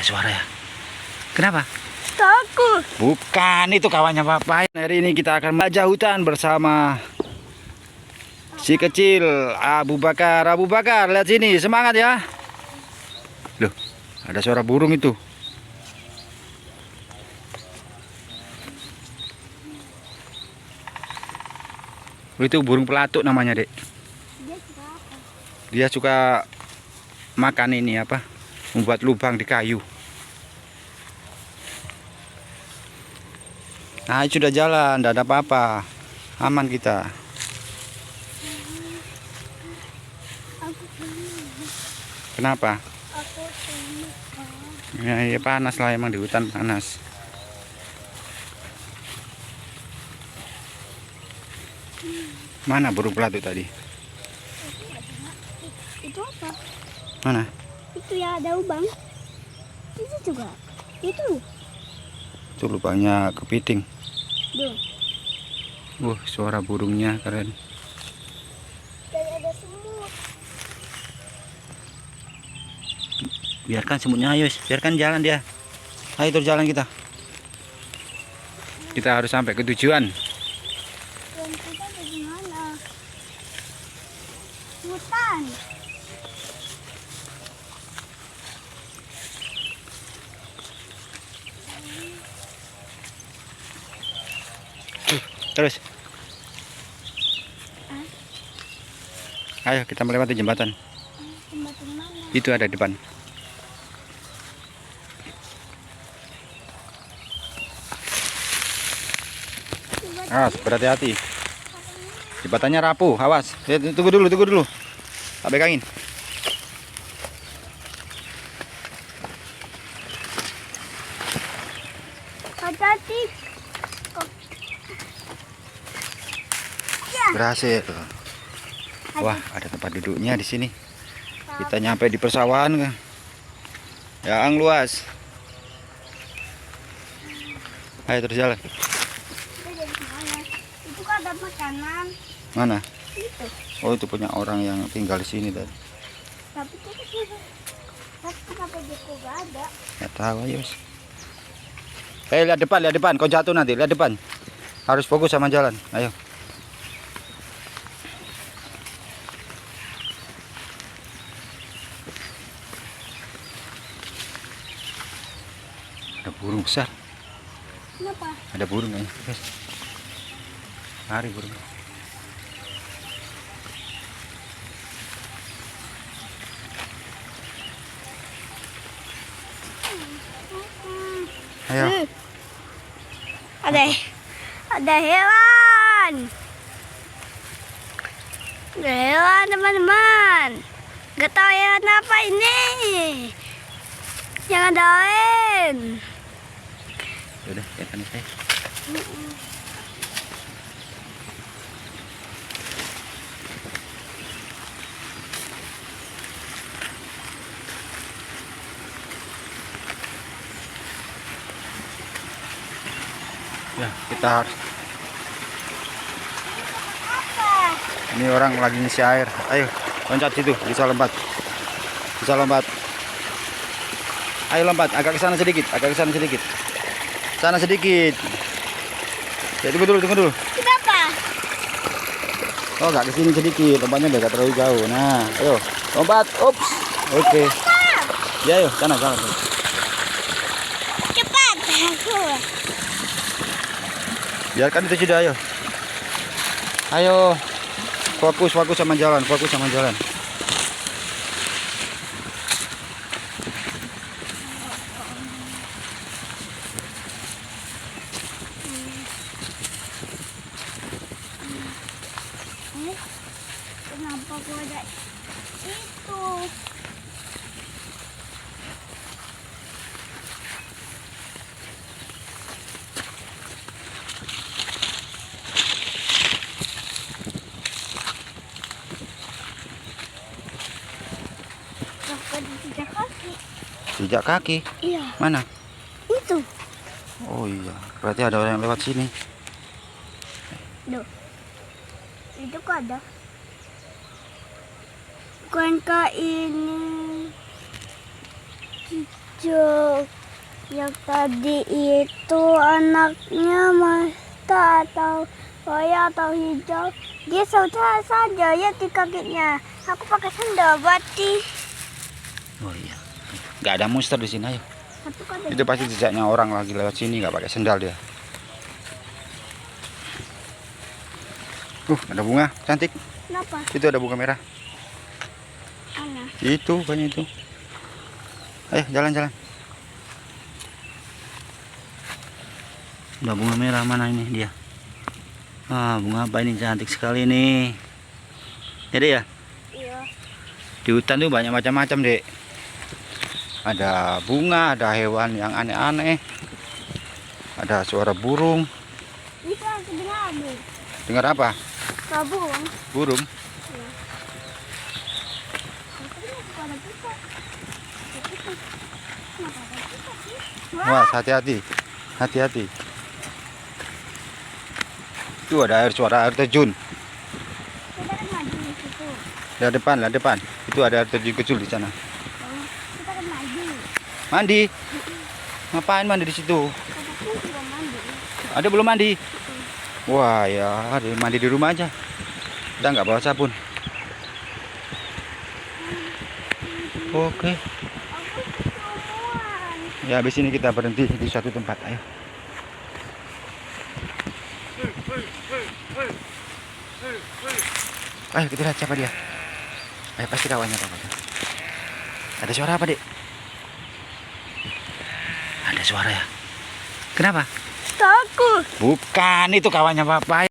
suara ya? Kenapa? Takut. Bukan, itu kawannya Papa. Hari ini kita akan menjelajah hutan bersama si kecil Abu Bakar. Abu Bakar, lihat sini, semangat ya. Loh, ada suara burung itu. Oh, itu burung pelatuk namanya, Dek. Dia suka makan ini apa? Membuat lubang di kayu. Nah, sudah jalan, tidak ada apa-apa. Aman kita. Kenapa? Ya, panas lah, emang di hutan panas. Mana burung pelatuk tadi? Itu apa? Mana? Itu ya ada lubang. Itu juga. Itu. Itu lubangnya kepiting. Duh. Suara burungnya keren. Kayak ada semut. Biarkan semutnya, ayo, biarkan jalan dia. Ayo terus jalan kita. Kita harus sampai ke tujuan. Dan kita ada di mana? Hutan. Terus. Ayo kita melewati jembatan. Jembatan mana? Itu ada di depan. Berhati-hati. Jembatannya rapuh, awas. Tunggu dulu. Tak pegangin. Hati-hati. Berhasil. Wah, ada tempat duduknya di sini. Kita nyampe di persawahan. Yang luas. Ayo terus jalan. Itu kan ada makanan. Mana? Itu. Oh, itu punya orang yang tinggal di sini tadi. Tapi kenapa dia kok gak ada? Nggak tahu, ayo. Lihat depan. Kau jatuh nanti, lihat depan. Harus fokus sama jalan. Ayo. Ada burung besar. Kenapa? Ada burung kayaknya. Guys. Lari burung. Ayo. Ada hewan. Ada hewan, teman-teman. Gak tahu hewan apa ini. Jangan doain. Udah, ya kan saya. Ya, kita harus. Ini orang lagi ngisi air. Ayo, loncat situ, bisa lompat. Ayo lompat, agak ke sana sedikit. Sana sedikit. Ya, tunggu dulu. Kenapa? Oh, agak ke sini sedikit, lompatnya agak terlalu jauh. Nah, ayo, lompat. Ups. Oke. Ya, ayo, sana. Cepat. Biarkan itu sudah, ayo. Ayo. Fokus sama jalan. Kenapa gua ada itu? Jejak kaki. Iya. Mana? Itu. Oh iya, berarti ada orang yang lewat sini. Duh. Itu kok ada. Bukankah ini hijau. Yang tadi itu anaknya mata atau koya atau hijau. Dia saudara saja ya di kakinya. Aku pakai sandal berarti. Oh iya. Nggak ada monster di sini, ayo. Tapi kok ada Itu pasti jejaknya orang lagi lewat sini, nggak pakai sendal dia. Ada bunga cantik. kenapa? Itu ada bunga merah. Mana? Itu banyak itu. Ayo jalan-jalan. Ada bunga merah, mana ini dia? Bunga apa ini, cantik sekali nih. Jadi ya, Iya. di hutan tuh banyak macam-macam, Dek. Ada bunga, ada hewan yang aneh-aneh. Ada suara burung. Bisa kedengar Bu. Dengar apa? Kabung. Burung. Wah, hati-hati. Hati-hati. Itu ada suara air terjun. Kita kan maju di situ. Lihat depan, lihat depan. Itu ada air terjun kecil di sana. Kita kan maju. Mandi. Ngapain mandi di situ? Aku juga mandi. Ada belum mandi? Wah, ya, ada mandi di rumah aja. Kita nggak bawa sabun. Oke. Aku ketemuan. Ya, habis ini kita berhenti di suatu tempat. Ayo. Ayo kita lihat siapa dia. Ayo pasti kawannya Pak. Ada suara apa, Dek? Ada suara ya. Kenapa? Takut. Bukan, itu kawannya Papa.